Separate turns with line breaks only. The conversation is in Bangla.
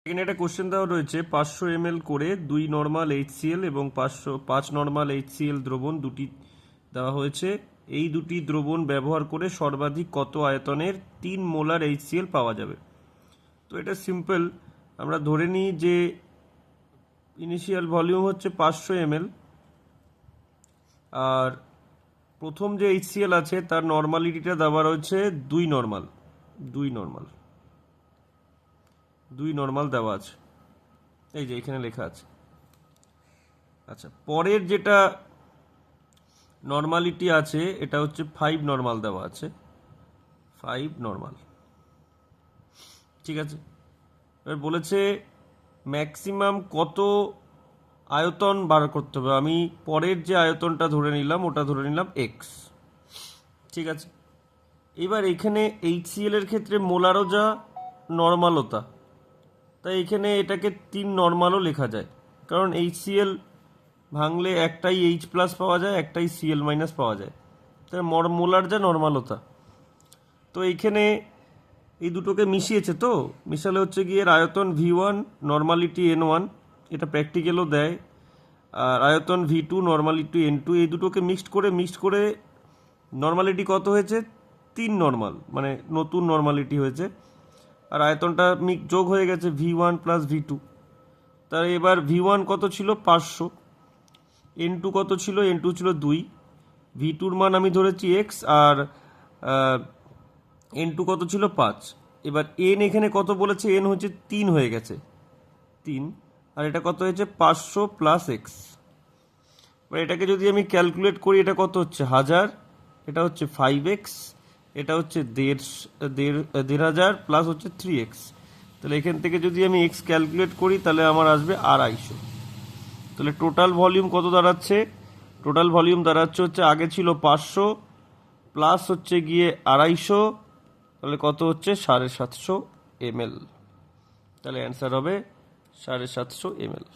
এখানে একটা কোশ্চেন দেওয়া রয়েছে 500 ml করে 2 নর্মাল HCl এবং 5 নর্মাল HCl দ্রবণ দুটি দেওয়া হয়েছে। এই দুটি দ্রবণ ব্যবহার করে সর্বাধিক কত আয়তনের 3 মোলার HCl পাওয়া যাবে। তো এটা সিম্পল, আমরা ধরে নিই যে ইনিশিয়াল ভলিউম হচ্ছে 500 ml আর প্রথম যে HCl আছে তার নর্মালিটিটা দেওয়া রয়েছে 2 নর্মাল দেওয়া আছে, এই যে এখানে লেখা আছে। আচ্ছা, পরের যেটা নর্মালিটি আছে এটা হচ্ছে 5 নর্মাল দেওয়া আছে, 5 নর্মাল। ঠিক আছে, এবার বলেছে ম্যাক্সিমাম কত আয়তন বার করতে হবে। আমি পরের যে আয়তনটা ধরে নিলাম ওটা ধরে নিলাম এক্স। ঠিক আছে, এবার এখানে HCl এর ক্ষেত্রে মোলারও যা নর্মালও তা, তাই এখানে এটাকে 3 নর্মালও লেখা যায়, কারণ HCl ভাঙলে একটাই H প্লাস পাওয়া যায়, একটাই Cl মাইনাস পাওয়া যায়, তাই মোলার যা নর্মালতা। তো এইখানে এই দুটোকে মিশিয়েছে, তো মিশালে হচ্ছে গিয়ে এর আয়তন V1 নর্মালিটি N1, এটা প্র্যাকটিক্যালও দেয়, আর আয়তন V2 নর্মালিটি N2, এই দুটোকে মিক্সড করে নর্মালিটি কত হয়েছে 3 নর্মাল, মানে নতুন নর্মালিটি হয়েছে, আর আয়তনটা যোগ হয়ে গেছে V1 প্লাস V2। তার এবার V1 কত ছিল 500, N2 কত ছিল, N2 ছিল 2, V2-র মান আমি ধরেছি x, আর N2 কত ছিল 5। এবার N এখানে কত বলেছে, N হচ্ছে 3 হয়ে গেছে 3, আর এটা কত হয়েছে 500 প্লাস এক্স। এবার এটাকে যদি আমি ক্যালকুলেট করি, এটা কত হচ্ছে 1000, এটা হচ্ছে 5x, এটা হচ্ছে 1500 প্লাস হচ্ছে 3x। তাহলে এখান থেকে যদি আমি x ক্যালকুলেট করি তাহলে আমার আসবে 250। তাহলে টোটাল ভলিউম কত দাঁড়াচ্ছে, টোটাল ভলিউম দাঁড়াচ্ছে হচ্ছে আগে ছিল 500 প্লাস হচ্ছে গিয়ে 250, তাহলে কত হচ্ছে 750 ml। তাহলে অ্যান্সার হবে 750 ml।